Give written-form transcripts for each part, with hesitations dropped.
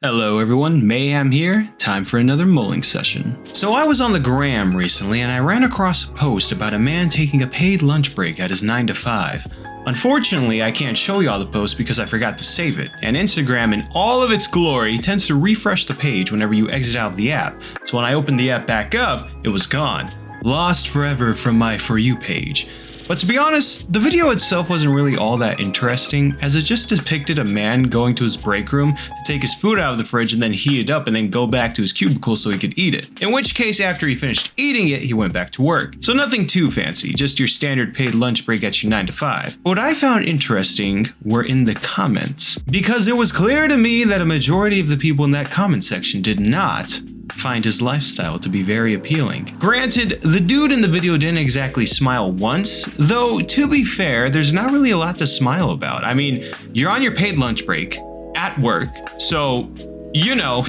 Hello everyone, Mayhem here, time for another mulling session. So I was on the gram recently and I ran across a post about a man taking a paid lunch break at his 9 to 5. Unfortunately, I can't show y'all the post because I forgot to save it, and Instagram in all of its glory tends to refresh the page whenever you exit out of the app, so when I opened the app back up, it was gone. Lost forever from my For You page. But to be honest, the video itself wasn't really all that interesting, as it just depicted a man going to his break room to take his food out of the fridge and then heat it up and then go back to his cubicle so he could eat it. In which case, after he finished eating it, he went back to work. So nothing too fancy, just your standard paid lunch break at your 9 to 5. What I found interesting were in the comments, because it was clear to me that a majority of the people in that comment section did not find his lifestyle to be very appealing. Granted, the dude in the video didn't exactly smile once, though to be fair, there's not really a lot to smile about. I mean, you're on your paid lunch break at work, so you know.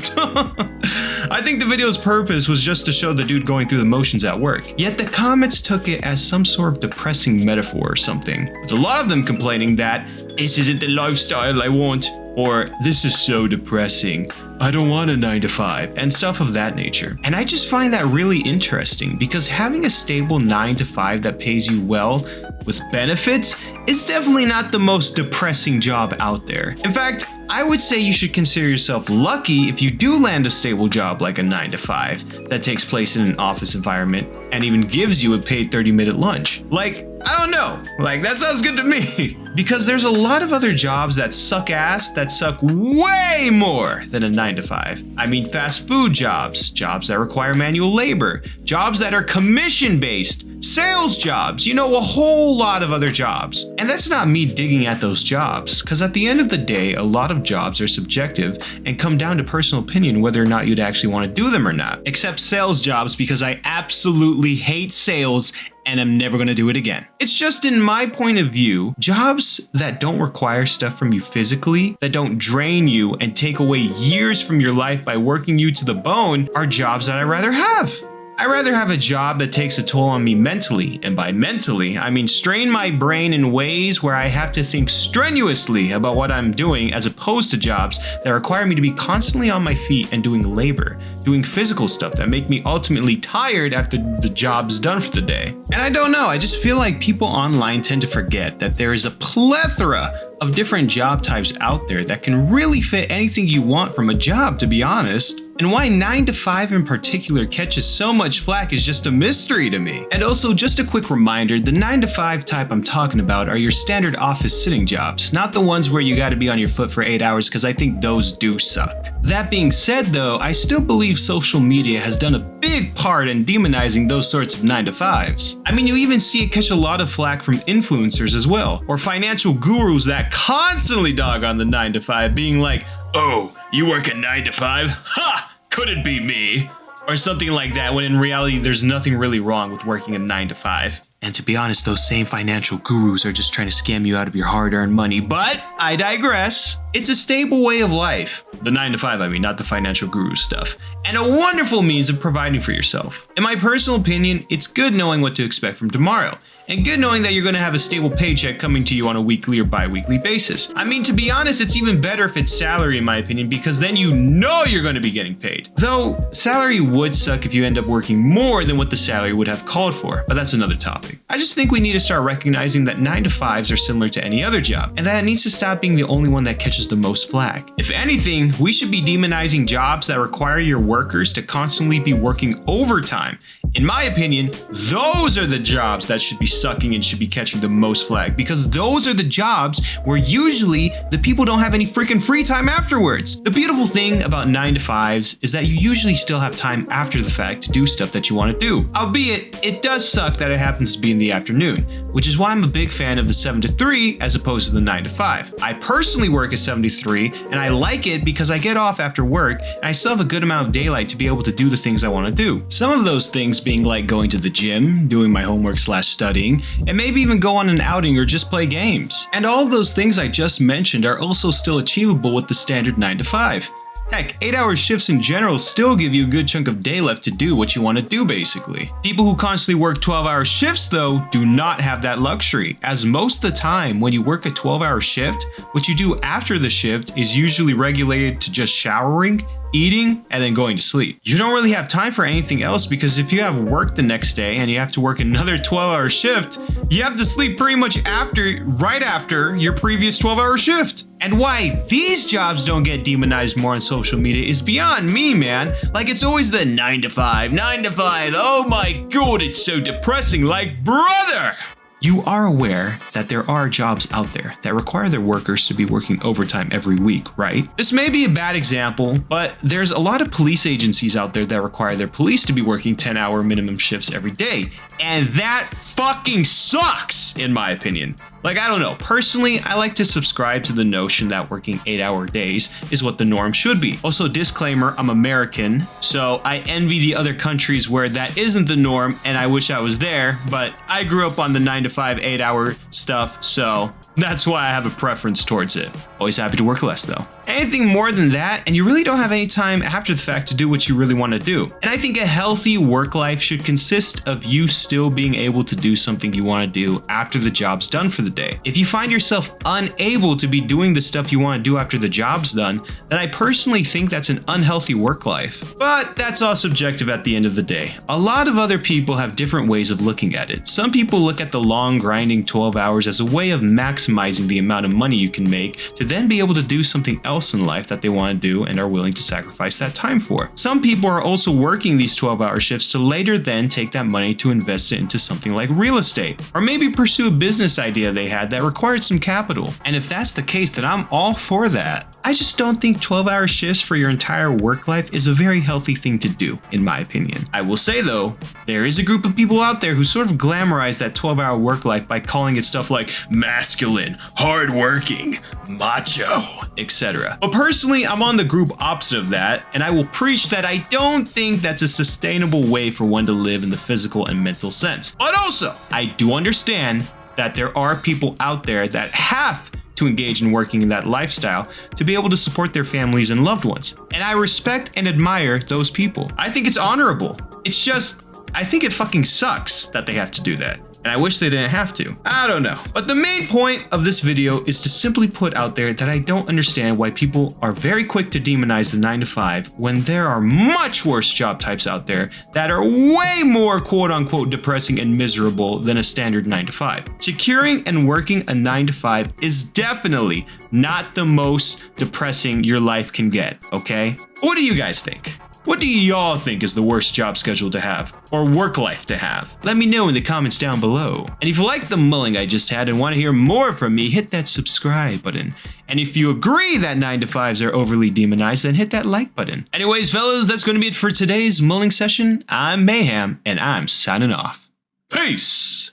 I think the video's purpose was just to show the dude going through the motions at work. Yet the comments took it as some sort of depressing metaphor or something, with a lot of them complaining that this isn't the lifestyle I want, or this is so depressing, I don't want a 9 to 5, and stuff of that nature. And I just find that really interesting because having a stable 9 to 5 that pays you well with benefits is definitely not the most depressing job out there. In fact, I would say you should consider yourself lucky if you do land a stable job like a 9 to 5 that takes place in an office environment and even gives you a paid 30-minute lunch. Like, I don't know, like that sounds good to me. Because there's a lot of other jobs that suck ass that suck way more than a 9 to 5. I mean fast food jobs, jobs that require manual labor, jobs that are commission based, sales jobs, you know, a whole lot of other jobs. And that's not me digging at those jobs, because at the end of the day, a lot of jobs are subjective and come down to personal opinion whether or not you'd actually want to do them or not. Except sales jobs, because I absolutely hate sales and I'm never gonna do it again. It's just in my point of view, jobs that don't require stuff from you physically, that don't drain you and take away years from your life by working you to the bone are jobs that I'd rather have. I'd rather have a job that takes a toll on me mentally, and by mentally, I mean strain my brain in ways where I have to think strenuously about what I'm doing, as opposed to jobs that require me to be constantly on my feet and doing labor, doing physical stuff that make me ultimately tired after the job's done for the day. And I don't know, I just feel like people online tend to forget that there is a plethora of different job types out there that can really fit anything you want from a job, to be honest. And why 9 to 5 in particular catches so much flack is just a mystery to me. And also, just a quick reminder, the 9 to 5 type I'm talking about are your standard office sitting jobs, not the ones where you gotta be on your foot for 8 hours, because I think those do suck. That being said though, I still believe social media has done a big part in demonizing those sorts of 9 to 5s. I mean, you even see it catch a lot of flack from influencers as well, or financial gurus that constantly dog on the 9 to 5, being like, oh, you work a 9 to 5? Ha! Could it be me? Or something like that, when in reality there's nothing really wrong with working a 9 to 5. And to be honest, those same financial gurus are just trying to scam you out of your hard-earned money, but I digress. It's a stable way of life. The 9 to 5, I mean, not the financial guru stuff. And a wonderful means of providing for yourself. In my personal opinion, it's good knowing what to expect from tomorrow, and good knowing that you're going to have a stable paycheck coming to you on a weekly or bi-weekly basis. I mean, to be honest, it's even better if it's salary in my opinion, because then you know you're going to be getting paid. Though, salary would suck if you end up working more than what the salary would have called for, but that's another topic. I just think we need to start recognizing that 9 to 5s are similar to any other job, and that it needs to stop being the only one that catches the most flack. If anything, we should be demonizing jobs that require your workers to constantly be working overtime. In my opinion, those are the jobs that should be sucking and should be catching the most flack, because those are the jobs where usually the people don't have any freaking free time afterwards. The beautiful thing about 9 to 5s is that you usually still have time after the fact to do stuff that you want to do. Albeit, it does suck that it happens to be in the afternoon, which is why I'm a big fan of the 7 to 3 as opposed to the 9 to 5. I personally work a 7 to 3, and I like it because I get off after work and I still have a good amount of daylight to be able to do the things I want to do. Some of those things being like going to the gym, doing my homework/studying, and maybe even go on an outing or just play games. And all of those things I just mentioned are also still achievable with the standard 9 to 5. Heck, 8-hour shifts in general still give you a good chunk of day left to do what you want to do basically. People who constantly work 12-hour shifts though do not have that luxury, as most of the time when you work a 12-hour shift, what you do after the shift is usually regulated to just showering, eating, and then going to sleep. You don't really have time for anything else because if you have work the next day and you have to work another 12-hour shift, you have to sleep pretty much right after your previous 12-hour shift. And why these jobs don't get demonized more on social media is beyond me, man. Like, it's always the 9 to 5, 9 to 5. Oh my god, it's so depressing. Like, brother! You are aware that there are jobs out there that require their workers to be working overtime every week, right? This may be a bad example, but there's a lot of police agencies out there that require their police to be working 10-hour minimum shifts every day. And that fucking sucks, in my opinion. Like, I don't know. Personally, I like to subscribe to the notion that working 8-hour days is what the norm should be. Also, disclaimer, I'm American, so I envy the other countries where that isn't the norm, and I wish I was there, but I grew up on the 9 to 5, 8-hour stuff, so that's why I have a preference towards it. Always happy to work less, though. Anything more than that, and you really don't have any time after the fact to do what you really want to do. And I think a healthy work life should consist of you still being able to do something you want to do after the job's done for the day. If you find yourself unable to be doing the stuff you want to do after the job's done, then I personally think that's an unhealthy work life. But that's all subjective at the end of the day. A lot of other people have different ways of looking at it. Some people look at the long grinding 12 hours as a way of maximizing the amount of money you can make to then be able to do something else in life that they want to do and are willing to sacrifice that time for. Some people are also working these 12-hour shifts to later then take that money to invest it into something like real estate, or maybe pursue a business idea they had that required some capital. And if that's the case, then I'm all for that. I just don't think 12-hour shifts for your entire work life is a very healthy thing to do, in my opinion. I will say though, there is a group of people out there who sort of glamorize that 12-hour work life by calling it stuff like masculine, hardworking, macho, etc. But personally, I'm on the group opposite of that, and I will preach that I don't think that's a sustainable way for one to live in the physical and mental sense. But also, I do understand that there are people out there that have to engage in working in that lifestyle to be able to support their families and loved ones. And I respect and admire those people. I think it's honorable. It's just, I think it fucking sucks that they have to do that. And I wish they didn't have to. I don't know. But the main point of this video is to simply put out there that I don't understand why people are very quick to demonize the 9 to 5 when there are much worse job types out there that are way more quote unquote depressing and miserable than a standard 9 to 5. Securing and working a 9 to 5 is definitely not the most depressing your life can get, okay? What do you guys think? What do y'all think is the worst job schedule to have, or work life to have? Let me know in the comments down below. And if you like the mulling I just had and want to hear more from me, hit that subscribe button. And if you agree that 9 to 5s are overly demonized, then hit that like button. Anyways, fellas, that's going to be it for today's mulling session. I'm Mayhem, and I'm signing off. Peace!